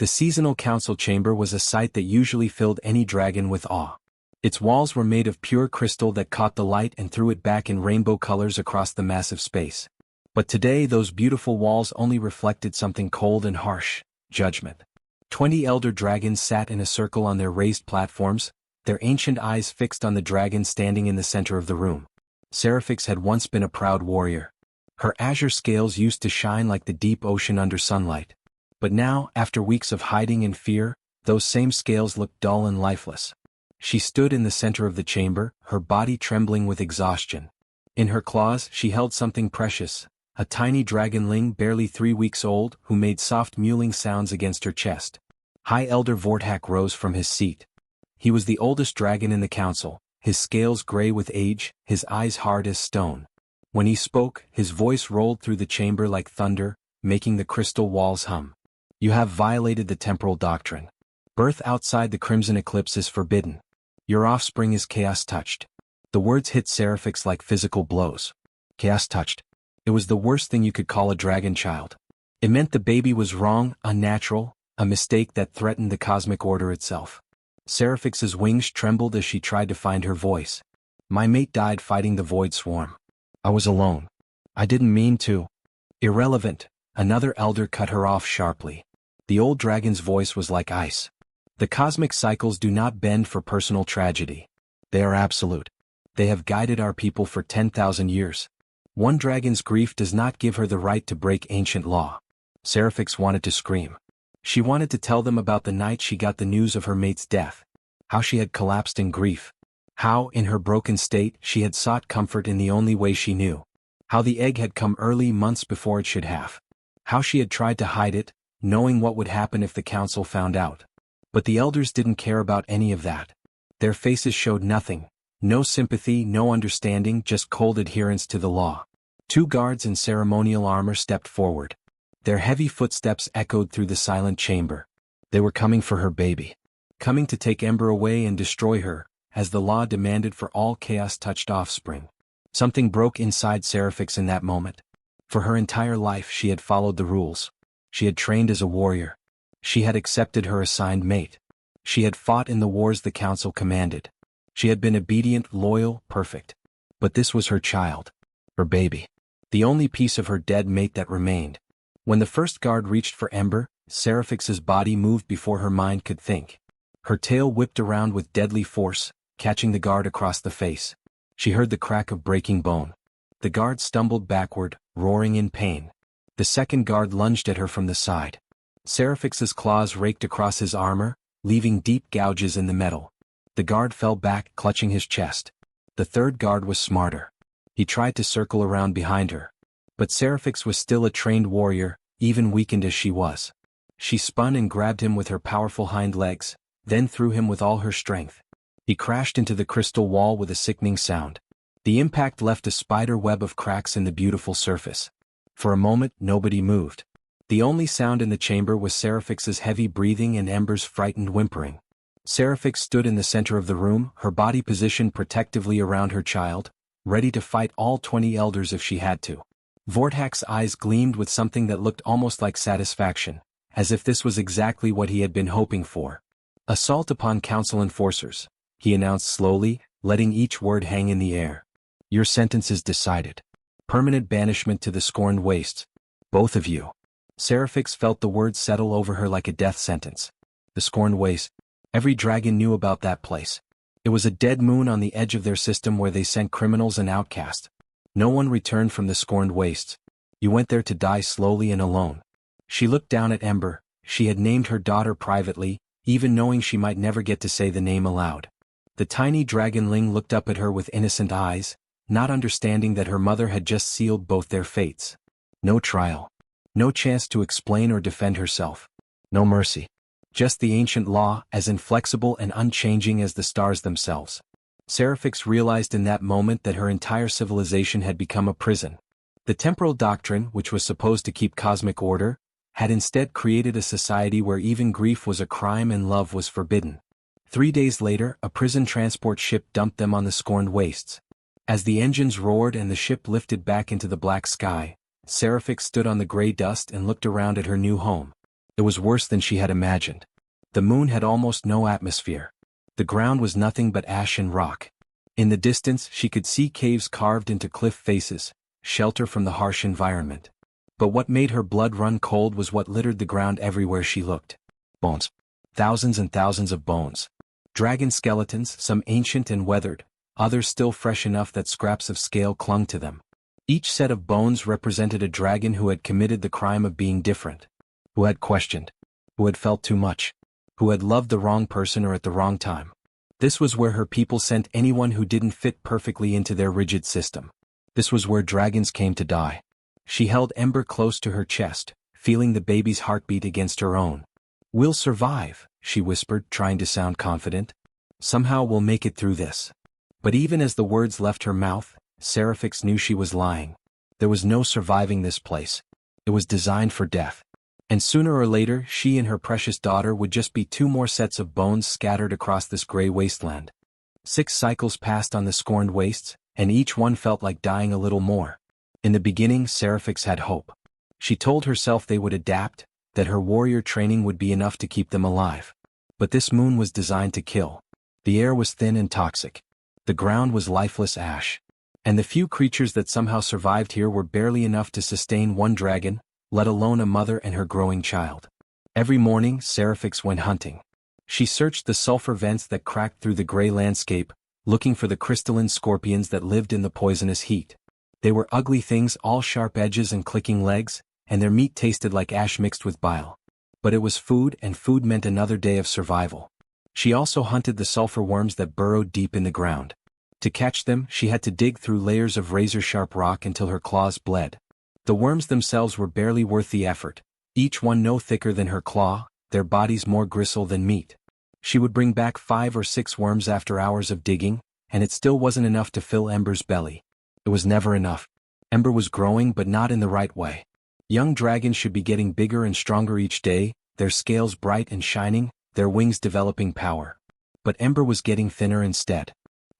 The seasonal council chamber was a sight that usually filled any dragon with awe. Its walls were made of pure crystal that caught the light and threw it back in rainbow colors across the massive space. But today those beautiful walls only reflected something cold and harsh: judgment. 20 elder dragons sat in a circle on their raised platforms, their ancient eyes fixed on the dragon standing in the center of the room. Seraphix had once been a proud warrior. Her azure scales used to shine like the deep ocean under sunlight. But now, after weeks of hiding and fear, those same scales looked dull and lifeless. She stood in the center of the chamber, her body trembling with exhaustion. In her claws she held something precious, a tiny dragonling barely 3 weeks old who made soft mewling sounds against her chest. High Elder Vorthak rose from his seat. He was the oldest dragon in the council, his scales gray with age, his eyes hard as stone. When he spoke, his voice rolled through the chamber like thunder, making the crystal walls hum. "You have violated the temporal doctrine. Birth outside the crimson eclipse is forbidden. Your offspring is chaos-touched." The words hit Seraphix like physical blows. Chaos-touched. It was the worst thing you could call a dragon child. It meant the baby was wrong, unnatural, a mistake that threatened the cosmic order itself. Seraphix's wings trembled as she tried to find her voice. "My mate died fighting the void swarm. I was alone. I didn't mean to." "Irrelevant," another elder cut her off sharply. The old dragon's voice was like ice. "The cosmic cycles do not bend for personal tragedy. They are absolute. They have guided our people for 10,000 years. One dragon's grief does not give her the right to break ancient law." Seraphix wanted to scream. She wanted to tell them about the night she got the news of her mate's death. How she had collapsed in grief. How, in her broken state, she had sought comfort in the only way she knew. How the egg had come early, months before it should have. How she had tried to hide it, knowing what would happen if the council found out. But the elders didn't care about any of that. Their faces showed nothing. No sympathy, no understanding, just cold adherence to the law. 2 guards in ceremonial armor stepped forward. Their heavy footsteps echoed through the silent chamber. They were coming for her baby. Coming to take Ember away and destroy her, as the law demanded for all chaos-touched offspring. Something broke inside Seraphix in that moment. For her entire life she had followed the rules. She had trained as a warrior. She had accepted her assigned mate. She had fought in the wars the council commanded. She had been obedient, loyal, perfect. But this was her child. Her baby. The only piece of her dead mate that remained. When the first guard reached for Ember, Seraphix's body moved before her mind could think. Her tail whipped around with deadly force, catching the guard across the face. She heard the crack of breaking bone. The guard stumbled backward, roaring in pain. The second guard lunged at her from the side. Seraphix's claws raked across his armor, leaving deep gouges in the metal. The guard fell back, clutching his chest. The third guard was smarter. He tried to circle around behind her. But Seraphix was still a trained warrior, even weakened as she was. She spun and grabbed him with her powerful hind legs, then threw him with all her strength. He crashed into the crystal wall with a sickening sound. The impact left a spider web of cracks in the beautiful surface. For a moment, nobody moved. The only sound in the chamber was Seraphix's heavy breathing and Ember's frightened whimpering. Seraphix stood in the center of the room, her body positioned protectively around her child, ready to fight all 20 elders if she had to. Vorthak's eyes gleamed with something that looked almost like satisfaction, as if this was exactly what he had been hoping for. "Assault upon council enforcers," he announced slowly, letting each word hang in the air. "Your sentence is decided. Permanent banishment to the scorned wastes. Both of you." Seraphix felt the words settle over her like a death sentence. The scorned wastes. Every dragon knew about that place. It was a dead moon on the edge of their system where they sent criminals and outcasts. No one returned from the scorned wastes. You went there to die slowly and alone. She looked down at Ember. She had named her daughter privately, even knowing she might never get to say the name aloud. The tiny dragonling looked up at her with innocent eyes, not understanding that her mother had just sealed both their fates. No trial. No chance to explain or defend herself. No mercy. Just the ancient law, as inflexible and unchanging as the stars themselves. Seraphix realized in that moment that her entire civilization had become a prison. The temporal doctrine, which was supposed to keep cosmic order, had instead created a society where even grief was a crime and love was forbidden. 3 days later, a prison transport ship dumped them on the scorned wastes. As the engines roared and the ship lifted back into the black sky, Seraphix stood on the gray dust and looked around at her new home. It was worse than she had imagined. The moon had almost no atmosphere. The ground was nothing but ash and rock. In the distance she could see caves carved into cliff faces, shelter from the harsh environment. But what made her blood run cold was what littered the ground everywhere she looked. Bones. Thousands and thousands of bones. Dragon skeletons, some ancient and weathered, others still fresh enough that scraps of scale clung to them. Each set of bones represented a dragon who had committed the crime of being different, who had questioned, who had felt too much, who had loved the wrong person or at the wrong time. This was where her people sent anyone who didn't fit perfectly into their rigid system. This was where dragons came to die. She held Ember close to her chest, feeling the baby's heartbeat against her own. "We'll survive," she whispered, trying to sound confident. "Somehow we'll make it through this." But even as the words left her mouth, Seraphix knew she was lying. There was no surviving this place. It was designed for death. And sooner or later she and her precious daughter would just be two more sets of bones scattered across this gray wasteland. 6 cycles passed on the scorned wastes, and each one felt like dying a little more. In the beginning Seraphix had hope. She told herself they would adapt, that her warrior training would be enough to keep them alive. But this moon was designed to kill. The air was thin and toxic. The ground was lifeless ash. And the few creatures that somehow survived here were barely enough to sustain one dragon, let alone a mother and her growing child. Every morning Seraphix went hunting. She searched the sulfur vents that cracked through the gray landscape, looking for the crystalline scorpions that lived in the poisonous heat. They were ugly things, all sharp edges and clicking legs, and their meat tasted like ash mixed with bile. But it was food, and food meant another day of survival. She also hunted the sulfur worms that burrowed deep in the ground. To catch them, she had to dig through layers of razor-sharp rock until her claws bled. The worms themselves were barely worth the effort, each one no thicker than her claw, their bodies more gristle than meat. She would bring back 5 or 6 worms after hours of digging, and it still wasn't enough to fill Ember's belly. It was never enough. Ember was growing, but not in the right way. Young dragons should be getting bigger and stronger each day, their scales bright and shining, their wings developing power. But Ember was getting thinner instead.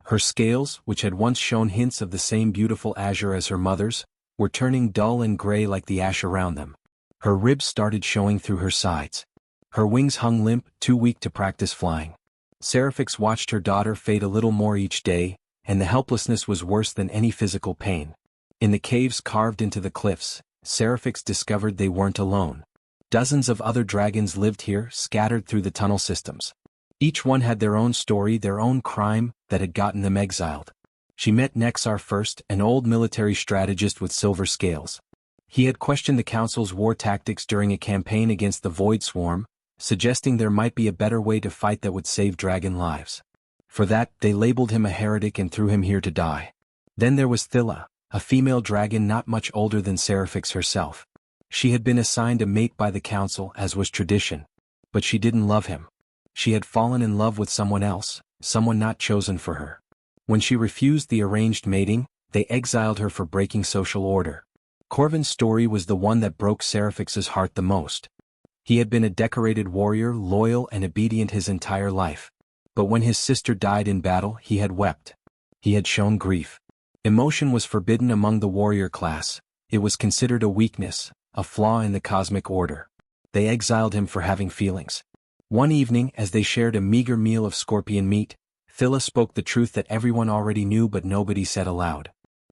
Her scales, which had once shown hints of the same beautiful azure as her mother's, were turning dull and gray like the ash around them. Her ribs started showing through her sides. Her wings hung limp, too weak to practice flying. Seraphix watched her daughter fade a little more each day, and the helplessness was worse than any physical pain. In the caves carved into the cliffs, Seraphix discovered they weren't alone. Dozens of other dragons lived here, scattered through the tunnel systems. Each one had their own story, their own crime, that had gotten them exiled. She met Nexar first, an old military strategist with silver scales. He had questioned the Council's war tactics during a campaign against the Void Swarm, suggesting there might be a better way to fight that would save dragon lives. For that, they labeled him a heretic and threw him here to die. Then there was Thilla, a female dragon not much older than Seraphix herself. She had been assigned a mate by the Council, as was tradition. But she didn't love him. She had fallen in love with someone else, someone not chosen for her. When she refused the arranged mating, they exiled her for breaking social order. Corvin's story was the one that broke Seraphix's heart the most. He had been a decorated warrior, loyal and obedient his entire life. But when his sister died in battle, he had wept. He had shown grief. Emotion was forbidden among the warrior class. It was considered a weakness, a flaw in the cosmic order. They exiled him for having feelings. One evening, as they shared a meager meal of scorpion meat, Thilla spoke the truth that everyone already knew but nobody said aloud.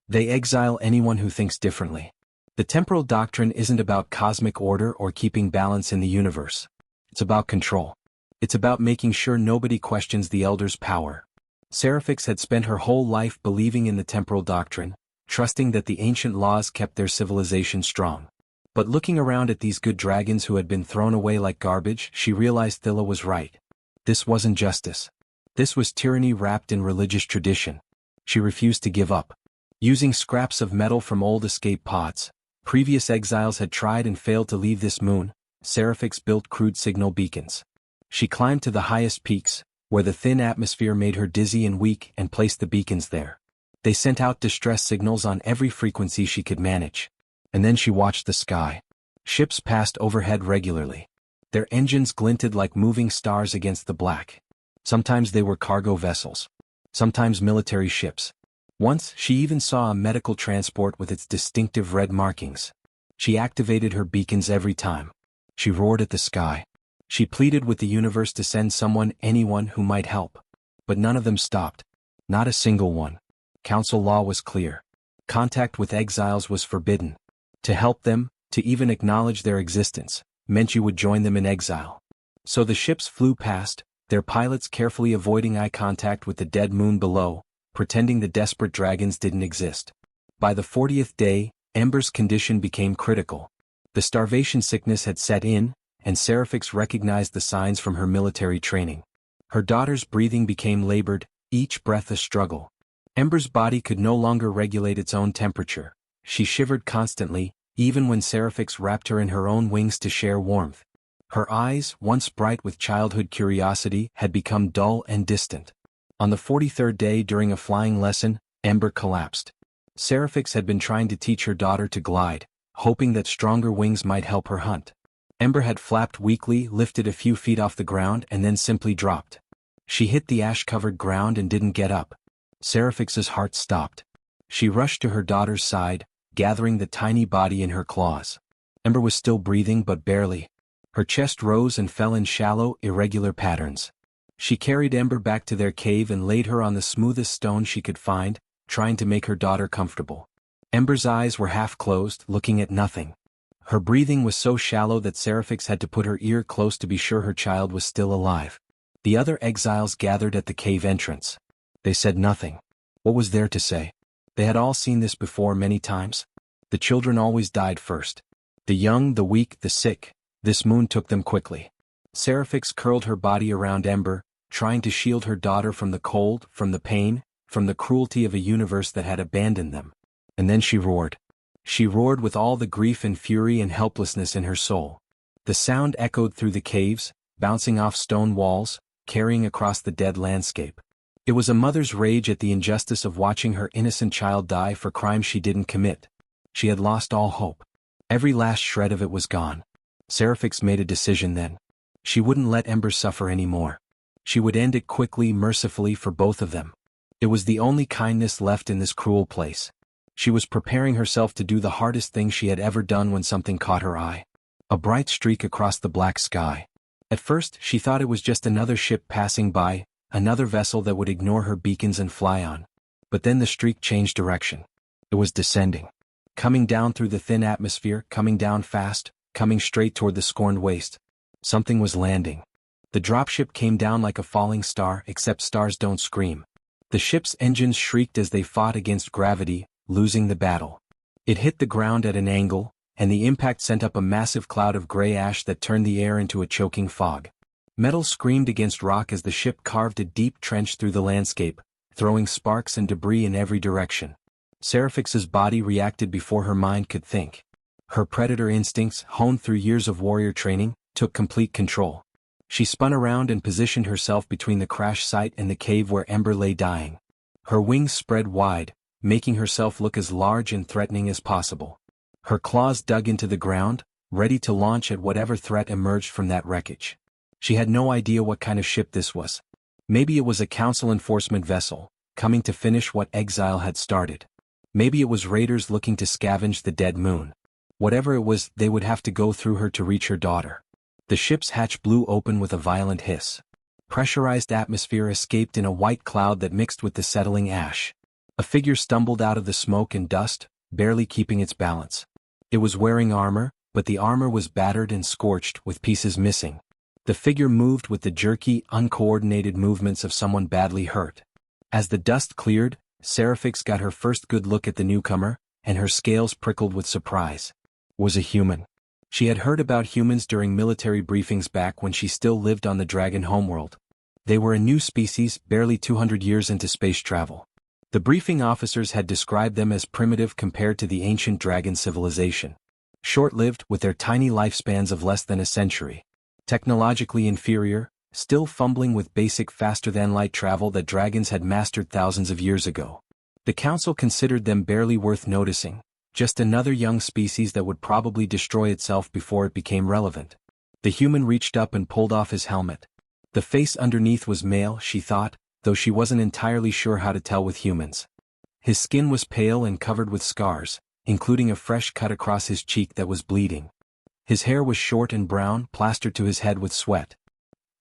They exile anyone who thinks differently. The temporal doctrine isn't about cosmic order or keeping balance in the universe. It's about control. It's about making sure nobody questions the Elder's power. Seraphix had spent her whole life believing in the temporal doctrine, trusting that the ancient laws kept their civilization strong. But looking around at these good dragons who had been thrown away like garbage, she realized Thilla was right. This wasn't justice. This was tyranny wrapped in religious tradition. She refused to give up. Using scraps of metal from old escape pods, previous exiles had tried and failed to leave this moon. Seraphix built crude signal beacons. She climbed to the highest peaks, where the thin atmosphere made her dizzy and weak, and placed the beacons there. They sent out distress signals on every frequency she could manage. And then she watched the sky. Ships passed overhead regularly. Their engines glinted like moving stars against the black. Sometimes they were cargo vessels. Sometimes military ships. Once, she even saw a medical transport with its distinctive red markings. She activated her beacons every time. She roared at the sky. She pleaded with the universe to send someone, anyone who might help. But none of them stopped. Not a single one. Council law was clear. Contact with exiles was forbidden. To help them, to even acknowledge their existence, meant you would join them in exile. So the ships flew past, their pilots carefully avoiding eye contact with the dead moon below, pretending the desperate dragons didn't exist. By the 40th day, Ember's condition became critical. The starvation sickness had set in, and Seraphix recognized the signs from her military training. Her daughter's breathing became labored, each breath a struggle. Ember's body could no longer regulate its own temperature. She shivered constantly, even when Seraphix wrapped her in her own wings to share warmth. Her eyes, once bright with childhood curiosity, had become dull and distant. On the 43rd day during a flying lesson, Ember collapsed. Seraphix had been trying to teach her daughter to glide, hoping that stronger wings might help her hunt. Ember had flapped weakly, lifted a few feet off the ground and then simply dropped. She hit the ash-covered ground and didn't get up. Seraphix's heart stopped. She rushed to her daughter's side, gathering the tiny body in her claws. Ember was still breathing but barely. Her chest rose and fell in shallow, irregular patterns. She carried Ember back to their cave and laid her on the smoothest stone she could find, trying to make her daughter comfortable. Ember's eyes were half closed, looking at nothing. Her breathing was so shallow that Seraphix had to put her ear close to be sure her child was still alive. The other exiles gathered at the cave entrance. They said nothing. What was there to say? They had all seen this before many times. The children always died first. The young, the weak, the sick. This moon took them quickly. Seraphix curled her body around Ember, trying to shield her daughter from the cold, from the pain, from the cruelty of a universe that had abandoned them. And then she roared. She roared with all the grief and fury and helplessness in her soul. The sound echoed through the caves, bouncing off stone walls, carrying across the dead landscape. It was a mother's rage at the injustice of watching her innocent child die for crimes she didn't commit. She had lost all hope. Every last shred of it was gone. Seraphix made a decision then. She wouldn't let Ember suffer anymore. She would end it quickly, mercifully for both of them. It was the only kindness left in this cruel place. She was preparing herself to do the hardest thing she had ever done when something caught her eye. A bright streak across the black sky. At first, she thought it was just another ship passing by, another vessel that would ignore her beacons and fly on. But then the streak changed direction. It was descending. Coming down through the thin atmosphere, coming down fast, coming straight toward the scorned waste. Something was landing. The dropship came down like a falling star, except stars don't scream. The ship's engines shrieked as they fought against gravity, losing the battle. It hit the ground at an angle, and the impact sent up a massive cloud of gray ash that turned the air into a choking fog. Metal screamed against rock as the ship carved a deep trench through the landscape, throwing sparks and debris in every direction. Seraphix's body reacted before her mind could think. Her predator instincts, honed through years of warrior training, took complete control. She spun around and positioned herself between the crash site and the cave where Ember lay dying. Her wings spread wide, making herself look as large and threatening as possible. Her claws dug into the ground, ready to launch at whatever threat emerged from that wreckage. She had no idea what kind of ship this was. Maybe it was a council enforcement vessel, coming to finish what exile had started. Maybe it was raiders looking to scavenge the dead moon. Whatever it was, they would have to go through her to reach her daughter. The ship's hatch blew open with a violent hiss. Pressurized atmosphere escaped in a white cloud that mixed with the settling ash. A figure stumbled out of the smoke and dust, barely keeping its balance. It was wearing armor, but the armor was battered and scorched, with pieces missing. The figure moved with the jerky, uncoordinated movements of someone badly hurt. As the dust cleared, Seraphix got her first good look at the newcomer, and her scales prickled with surprise. Was a human. She had heard about humans during military briefings back when she still lived on the Dragon homeworld. They were a new species, barely 200 years into space travel. The briefing officers had described them as primitive compared to the ancient dragon civilization. Short-lived, with their tiny lifespans of less than a century. Technologically inferior, still fumbling with basic faster-than-light travel that dragons had mastered thousands of years ago. The council considered them barely worth noticing, just another young species that would probably destroy itself before it became relevant. The human reached up and pulled off his helmet. The face underneath was male, she thought, though she wasn't entirely sure how to tell with humans. His skin was pale and covered with scars, including a fresh cut across his cheek that was bleeding. His hair was short and brown, plastered to his head with sweat.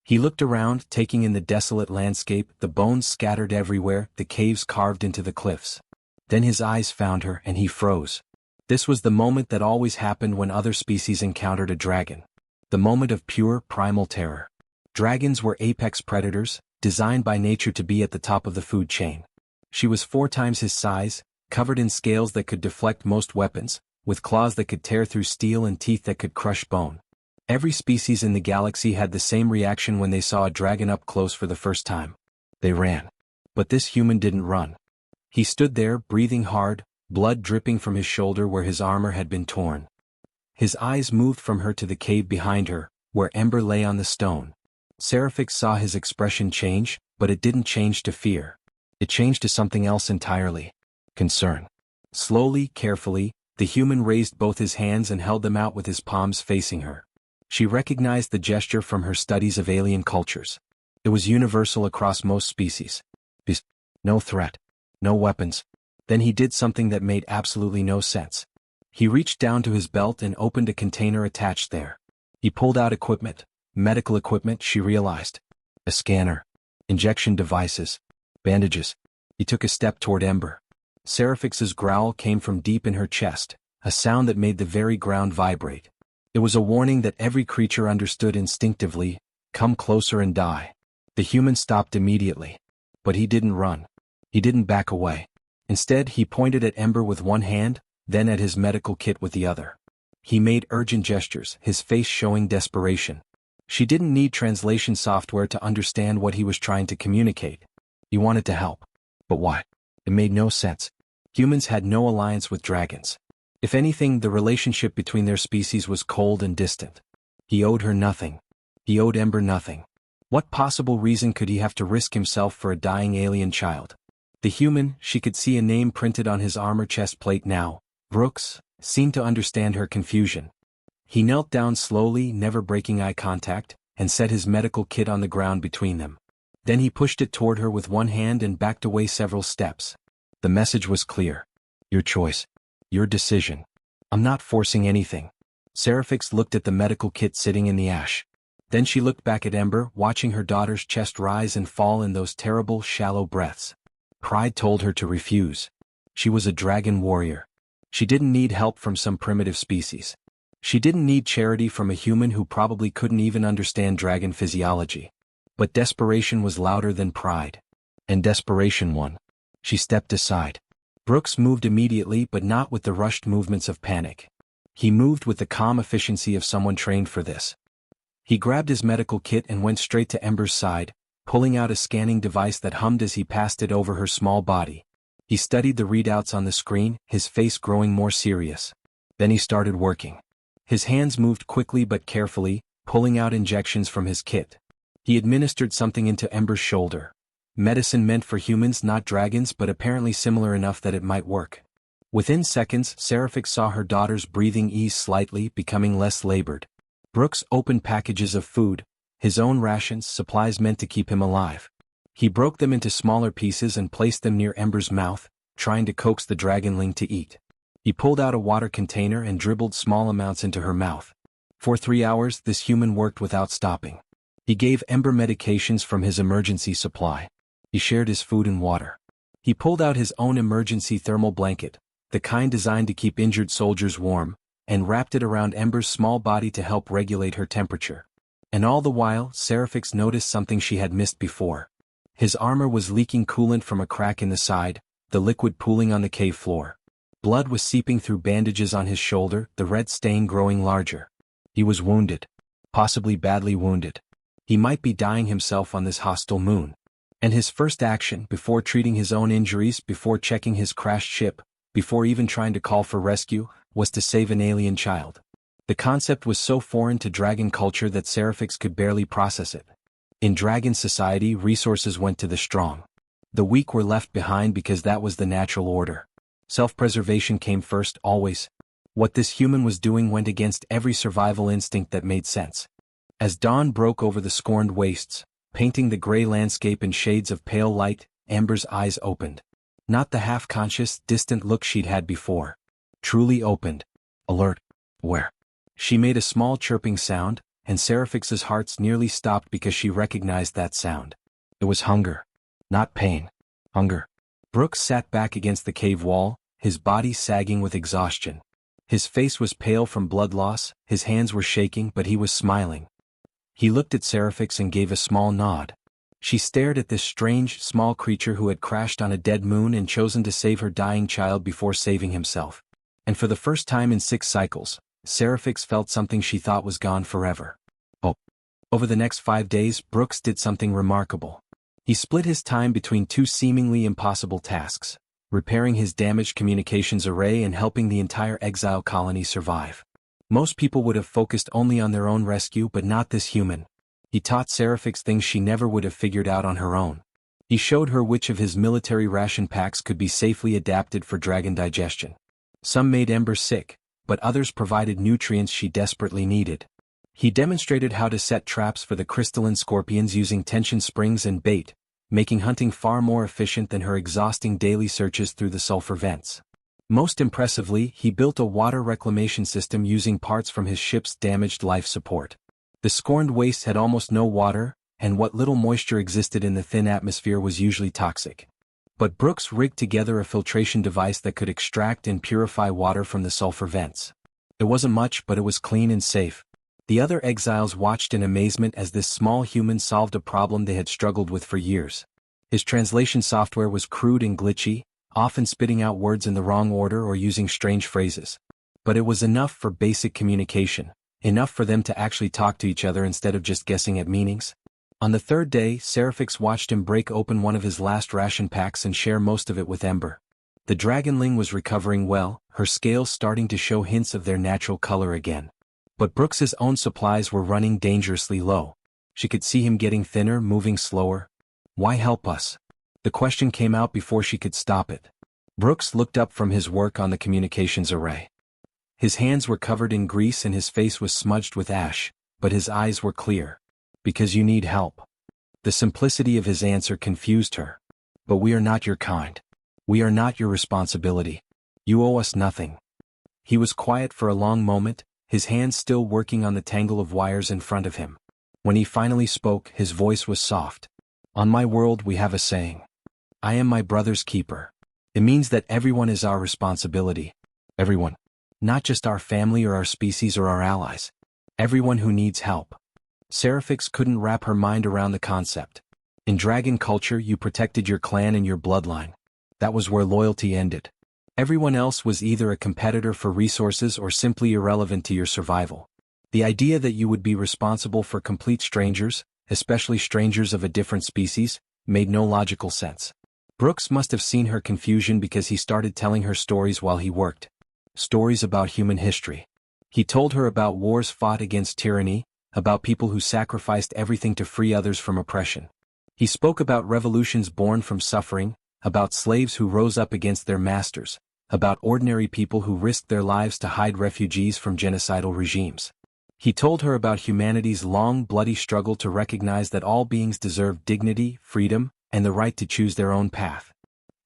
He looked around, taking in the desolate landscape, the bones scattered everywhere, the caves carved into the cliffs. Then his eyes found her and he froze. This was the moment that always happened when other species encountered a dragon. The moment of pure, primal terror. Dragons were apex predators, designed by nature to be at the top of the food chain. She was 4 times his size, covered in scales that could deflect most weapons, with claws that could tear through steel and teeth that could crush bone. Every species in the galaxy had the same reaction when they saw a dragon up close for the first time. They ran. But this human didn't run. He stood there, breathing hard, blood dripping from his shoulder where his armor had been torn. His eyes moved from her to the cave behind her, where Ember lay on the stone. Seraphix saw his expression change, but it didn't change to fear. It changed to something else entirely. Concern. Slowly, carefully, the human raised both his hands and held them out with his palms facing her. She recognized the gesture from her studies of alien cultures. It was universal across most species. No threat. No weapons. Then he did something that made absolutely no sense. He reached down to his belt and opened a container attached there. He pulled out equipment. Medical equipment, she realized. A scanner. Injection devices. Bandages. He took a step toward Ember. Seraphix's growl came from deep in her chest, a sound that made the very ground vibrate. It was a warning that every creature understood instinctively: come closer and die. The human stopped immediately. But he didn't run. He didn't back away. Instead, he pointed at Ember with one hand, then at his medical kit with the other. He made urgent gestures, his face showing desperation. She didn't need translation software to understand what he was trying to communicate. He wanted to help. But why? It made no sense. Humans had no alliance with dragons. If anything, the relationship between their species was cold and distant. He owed her nothing. He owed Ember nothing. What possible reason could he have to risk himself for a dying alien child? The human, she could see a name printed on his armor chest plate now, Brooks, seemed to understand her confusion. He knelt down slowly, never breaking eye contact, and set his medical kit on the ground between them. Then he pushed it toward her with one hand and backed away several steps. The message was clear. Your choice. Your decision. I'm not forcing anything. Seraphix looked at the medical kit sitting in the ash. Then she looked back at Ember, watching her daughter's chest rise and fall in those terrible, shallow breaths. Pride told her to refuse. She was a dragon warrior. She didn't need help from some primitive species. She didn't need charity from a human who probably couldn't even understand dragon physiology. But desperation was louder than pride. And desperation won. She stepped aside. Brooks moved immediately, but not with the rushed movements of panic. He moved with the calm efficiency of someone trained for this. He grabbed his medical kit and went straight to Ember's side, pulling out a scanning device that hummed as he passed it over her small body. He studied the readouts on the screen, his face growing more serious. Then he started working. His hands moved quickly but carefully, pulling out injections from his kit. He administered something into Ember's shoulder. Medicine meant for humans, not dragons, but apparently similar enough that it might work. Within seconds, Seraphix saw her daughter's breathing ease slightly, becoming less labored. Brooks opened packages of food, his own rations, supplies meant to keep him alive. He broke them into smaller pieces and placed them near Ember's mouth, trying to coax the dragonling to eat. He pulled out a water container and dribbled small amounts into her mouth. For 3 hours, this human worked without stopping. He gave Ember medications from his emergency supply. He shared his food and water. He pulled out his own emergency thermal blanket, the kind designed to keep injured soldiers warm, and wrapped it around Ember's small body to help regulate her temperature. And all the while, Seraphix noticed something she had missed before. His armor was leaking coolant from a crack in the side, the liquid pooling on the cave floor. Blood was seeping through bandages on his shoulder, the red stain growing larger. He was wounded. Possibly badly wounded. He might be dying himself on this hostile moon. And his first action, before treating his own injuries, before checking his crashed ship, before even trying to call for rescue, was to save an alien child. The concept was so foreign to dragon culture that Seraphix could barely process it. In dragon society, resources went to the strong. The weak were left behind because that was the natural order. Self-preservation came first, always. What this human was doing went against every survival instinct that made sense. As dawn broke over the scorned wastes, painting the gray landscape in shades of pale light, Ember's eyes opened. Not the half-conscious, distant look she'd had before. Truly opened. Alert. Aware. She made a small chirping sound, and Seraphix's hearts nearly stopped because she recognized that sound. It was hunger. Not pain. Hunger. Brooks sat back against the cave wall, his body sagging with exhaustion. His face was pale from blood loss, his hands were shaking, but he was smiling. He looked at Seraphix and gave a small nod. She stared at this strange, small creature who had crashed on a dead moon and chosen to save her dying child before saving himself. And for the first time in 6 cycles, Seraphix felt something she thought was gone forever. Oh. Over the next 5 days, Brooks did something remarkable. He split his time between 2 seemingly impossible tasks: repairing his damaged communications array and helping the entire exile colony survive. Most people would have focused only on their own rescue, but not this human. He taught Seraphix things she never would have figured out on her own. He showed her which of his military ration packs could be safely adapted for dragon digestion. Some made Ember sick, but others provided nutrients she desperately needed. He demonstrated how to set traps for the crystalline scorpions using tension springs and bait, making hunting far more efficient than her exhausting daily searches through the sulfur vents. Most impressively, he built a water reclamation system using parts from his ship's damaged life support. The scorned waste had almost no water, and what little moisture existed in the thin atmosphere was usually toxic. But Brooks rigged together a filtration device that could extract and purify water from the sulfur vents. It wasn't much, but it was clean and safe. The other exiles watched in amazement as this small human solved a problem they had struggled with for years. His translation software was crude and glitchy, often spitting out words in the wrong order or using strange phrases. But it was enough for basic communication, enough for them to actually talk to each other instead of just guessing at meanings. On the 3rd day, Seraphix watched him break open one of his last ration packs and share most of it with Ember. The dragonling was recovering well, her scales starting to show hints of their natural color again. But Brooks's own supplies were running dangerously low. She could see him getting thinner, moving slower. Why help us? The question came out before she could stop it. Brooks looked up from his work on the communications array. His hands were covered in grease and his face was smudged with ash, but his eyes were clear. Because you need help. The simplicity of his answer confused her. But we are not your kind. We are not your responsibility. You owe us nothing. He was quiet for a long moment, his hands still working on the tangle of wires in front of him. When he finally spoke, his voice was soft. On my world we have a saying. I am my brother's keeper. It means that everyone is our responsibility. Everyone. Not just our family or our species or our allies. Everyone who needs help. Seraphix couldn't wrap her mind around the concept. In dragon culture, you protected your clan and your bloodline. That was where loyalty ended. Everyone else was either a competitor for resources or simply irrelevant to your survival. The idea that you would be responsible for complete strangers, especially strangers of a different species, made no logical sense. Brooks must have seen her confusion because he started telling her stories while he worked. Stories about human history. He told her about wars fought against tyranny, about people who sacrificed everything to free others from oppression. He spoke about revolutions born from suffering, about slaves who rose up against their masters, about ordinary people who risked their lives to hide refugees from genocidal regimes. He told her about humanity's long, bloody struggle to recognize that all beings deserve dignity, freedom, and the right to choose their own path.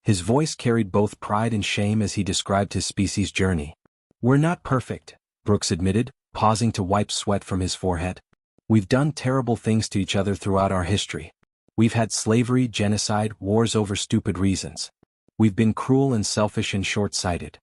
His voice carried both pride and shame as he described his species' journey. We're not perfect, Brooks admitted, pausing to wipe sweat from his forehead. We've done terrible things to each other throughout our history. We've had slavery, genocide, wars over stupid reasons. We've been cruel and selfish and short-sighted.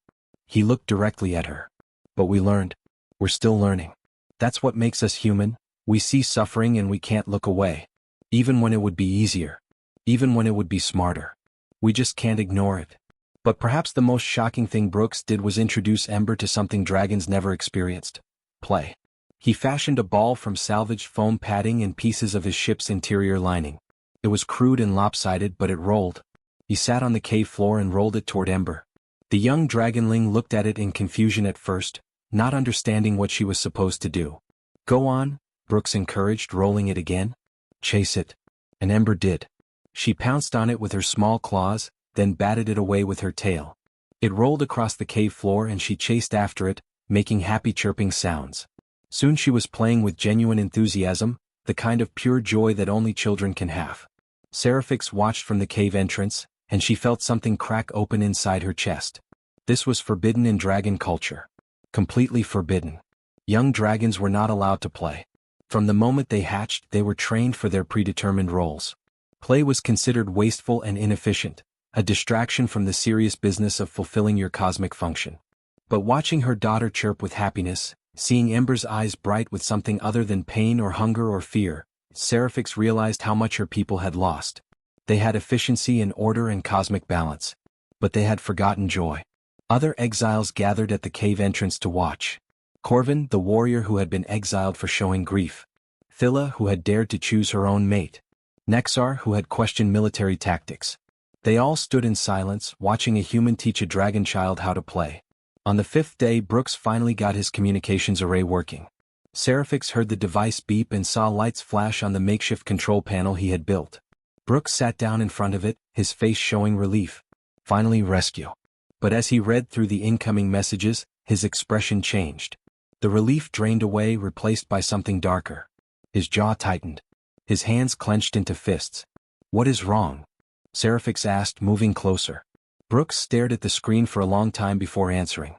He looked directly at her. But we learned. We're still learning. That's what makes us human. We see suffering and we can't look away. Even when it would be easier. Even when it would be smarter. We just can't ignore it. But perhaps the most shocking thing Brooks did was introduce Ember to something dragons never experienced. Play. He fashioned a ball from salvaged foam padding and pieces of his ship's interior lining. It was crude and lopsided, but it rolled. He sat on the cave floor and rolled it toward Ember. The young dragonling looked at it in confusion at first, not understanding what she was supposed to do. Go on, Brooks encouraged, rolling it again. Chase it. And Ember did. She pounced on it with her small claws, then batted it away with her tail. It rolled across the cave floor and she chased after it, making happy chirping sounds. Soon she was playing with genuine enthusiasm, the kind of pure joy that only children can have. Seraphix watched from the cave entrance, and she felt something crack open inside her chest. This was forbidden in dragon culture. Completely forbidden. Young dragons were not allowed to play. From the moment they hatched, they were trained for their predetermined roles. Play was considered wasteful and inefficient, a distraction from the serious business of fulfilling your cosmic function. But watching her daughter chirp with happiness, seeing Ember's eyes bright with something other than pain or hunger or fear, Seraphix realized how much her people had lost. They had efficiency and order and cosmic balance. But they had forgotten joy. Other exiles gathered at the cave entrance to watch. Corvin, the warrior who had been exiled for showing grief. Phila, who had dared to choose her own mate. Nexar, who had questioned military tactics. They all stood in silence, watching a human teach a dragon child how to play. On the 5th day, Brooks finally got his communications array working. Seraphix heard the device beep and saw lights flash on the makeshift control panel he had built. Brooks sat down in front of it, his face showing relief. Finally, rescue. But as he read through the incoming messages, his expression changed. The relief drained away, replaced by something darker. His jaw tightened. His hands clenched into fists. "What is wrong?" Seraphix asked, moving closer. Brooks stared at the screen for a long time before answering.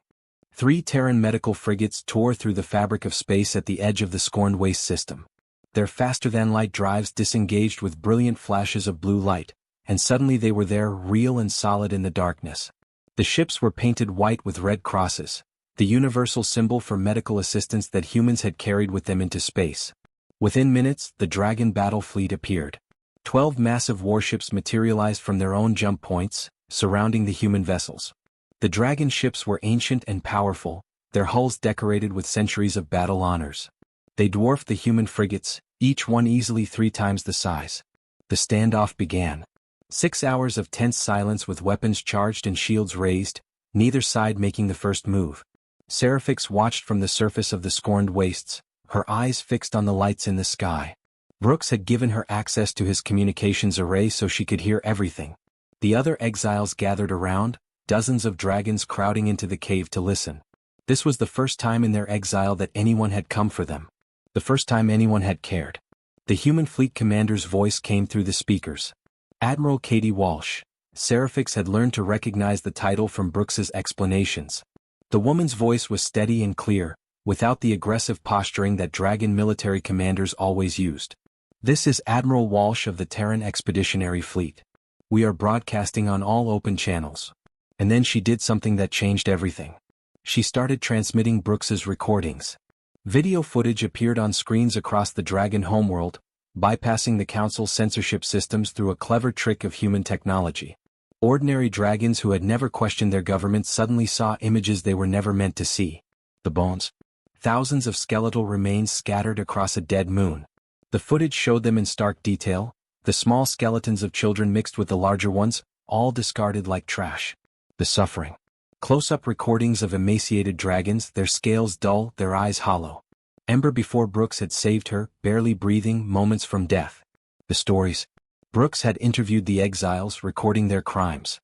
3 Terran medical frigates tore through the fabric of space at the edge of the scorned waste system. Their faster-than-light drives disengaged with brilliant flashes of blue light, and suddenly they were there, real and solid in the darkness. The ships were painted white with red crosses, the universal symbol for medical assistance that humans had carried with them into space. Within minutes, the Dragon battle fleet appeared. 12 massive warships materialized from their own jump points, surrounding the human vessels. The Dragon ships were ancient and powerful, their hulls decorated with centuries of battle honors. They dwarfed the human frigates, each one easily 3 times the size. The standoff began. 6 hours of tense silence with weapons charged and shields raised, neither side making the first move. Seraphix watched from the surface of the scorned wastes, her eyes fixed on the lights in the sky. Brooks had given her access to his communications array so she could hear everything. The other exiles gathered around, dozens of dragons crowding into the cave to listen. This was the first time in their exile that anyone had come for them. The first time anyone had cared. The human fleet commander's voice came through the speakers. Admiral Katie Walsh. Seraphix had learned to recognize the title from Brooks's explanations. The woman's voice was steady and clear, without the aggressive posturing that dragon military commanders always used. "This is Admiral Walsh of the Terran Expeditionary Fleet. We are broadcasting on all open channels." And then she did something that changed everything. She started transmitting Brooks's recordings. Video footage appeared on screens across the Dragon homeworld, bypassing the Council's censorship systems through a clever trick of human technology. Ordinary dragons who had never questioned their government suddenly saw images they were never meant to see. The bones. Thousands of skeletal remains scattered across a dead moon. The footage showed them in stark detail, the small skeletons of children mixed with the larger ones, all discarded like trash. The suffering. Close-up recordings of emaciated dragons, their scales dull, their eyes hollow. Ember before Brooks had saved her, barely breathing, moments from death. The stories. Brooks had interviewed the exiles, recording their crimes.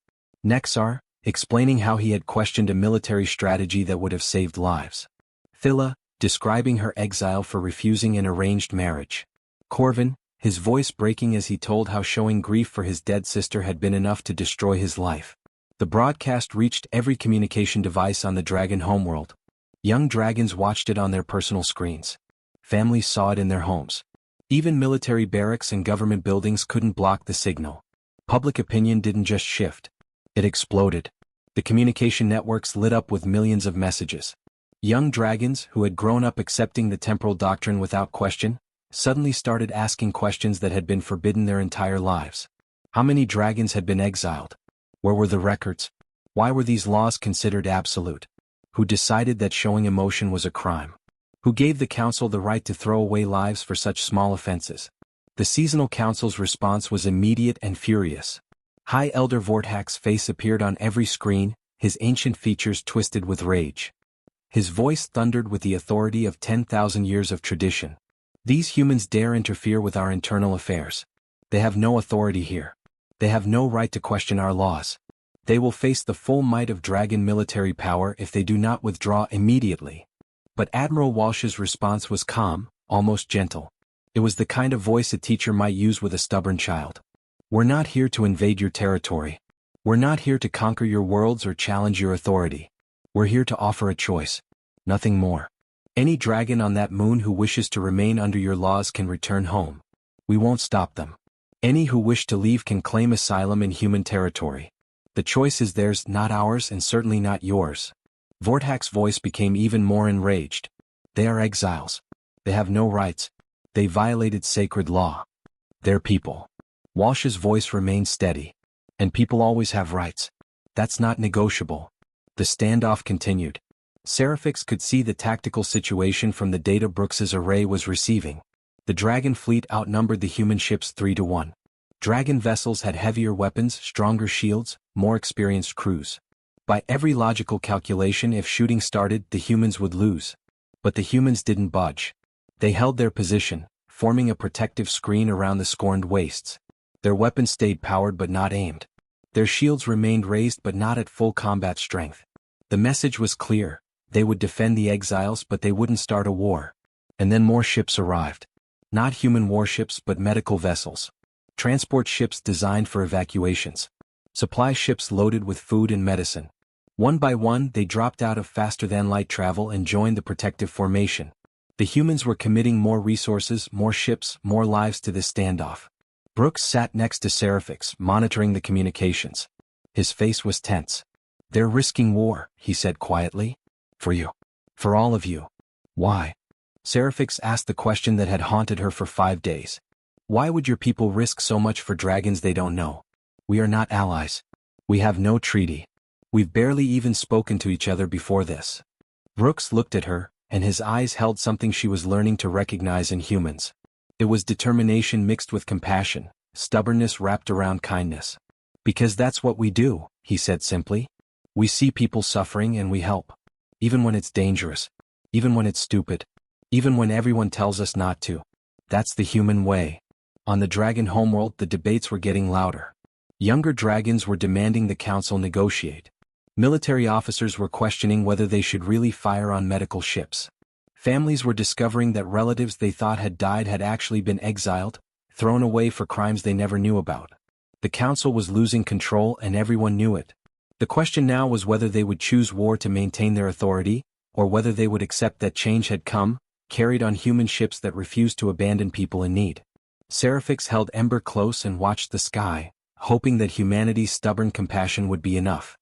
Nexar, explaining how he had questioned a military strategy that would have saved lives. Phila, describing her exile for refusing an arranged marriage. Corvin, his voice breaking as he told how showing grief for his dead sister had been enough to destroy his life. The broadcast reached every communication device on the Dragon homeworld. Young dragons watched it on their personal screens. Families saw it in their homes. Even military barracks and government buildings couldn't block the signal. Public opinion didn't just shift. It exploded. The communication networks lit up with millions of messages. Young dragons, who had grown up accepting the temporal doctrine without question, suddenly started asking questions that had been forbidden their entire lives. How many dragons had been exiled? Where were the records? Why were these laws considered absolute? Who decided that showing emotion was a crime? Who gave the council the right to throw away lives for such small offenses? The seasonal council's response was immediate and furious. High Elder Vorthax's face appeared on every screen, his ancient features twisted with rage. His voice thundered with the authority of 10,000 years of tradition. "These humans dare interfere with our internal affairs. They have no authority here. They have no right to question our laws. They will face the full might of dragon military power if they do not withdraw immediately." But Admiral Walsh's response was calm, almost gentle. It was the kind of voice a teacher might use with a stubborn child. "We're not here to invade your territory. We're not here to conquer your worlds or challenge your authority. We're here to offer a choice. Nothing more. Any dragon on that moon who wishes to remain under your laws can return home. We won't stop them. Any who wish to leave can claim asylum in human territory. The choice is theirs, not ours, and certainly not yours. Vortak's voice became even more enraged. They are exiles. They have no rights. They violated sacred law. They're people. Walsh's voice remained steady. And people always have rights. That's not negotiable. The standoff continued. Seraphix could see the tactical situation from the data Brooks's array was receiving. The dragon fleet outnumbered the human ships 3-1. Dragon vessels had heavier weapons, stronger shields, more experienced crews. By every logical calculation, if shooting started, the humans would lose. But the humans didn't budge. They held their position, forming a protective screen around the scorned wastes. Their weapons stayed powered but not aimed. Their shields remained raised but not at full combat strength. The message was clear. They would defend the exiles, but they wouldn't start a war. And then more ships arrived. Not human warships but medical vessels. Transport ships designed for evacuations. Supply ships loaded with food and medicine. One by one, they dropped out of faster-than-light travel and joined the protective formation. The humans were committing more resources, more ships, more lives to this standoff. Brooks sat next to Seraphix, monitoring the communications. His face was tense. "They're risking war," he said quietly. "For you. For all of you." "Why?" Seraphix asked the question that had haunted her for 5 days. "Why would your people risk so much for dragons they don't know? We are not allies. We have no treaty. We've barely even spoken to each other before this." Brooks looked at her, and his eyes held something she was learning to recognize in humans. It was determination mixed with compassion, stubbornness wrapped around kindness. "Because that's what we do," he said simply. "We see people suffering and we help. Even when it's dangerous. Even when it's stupid. Even when everyone tells us not to. That's the human way." On the dragon homeworld, the debates were getting louder. Younger dragons were demanding the council negotiate. Military officers were questioning whether they should really fire on medical ships. Families were discovering that relatives they thought had died had actually been exiled, thrown away for crimes they never knew about. The council was losing control and everyone knew it. The question now was whether they would choose war to maintain their authority, or whether they would accept that change had come, carried on human ships that refused to abandon people in need. Seraphix held Ember close and watched the sky, hoping that humanity's stubborn compassion would be enough.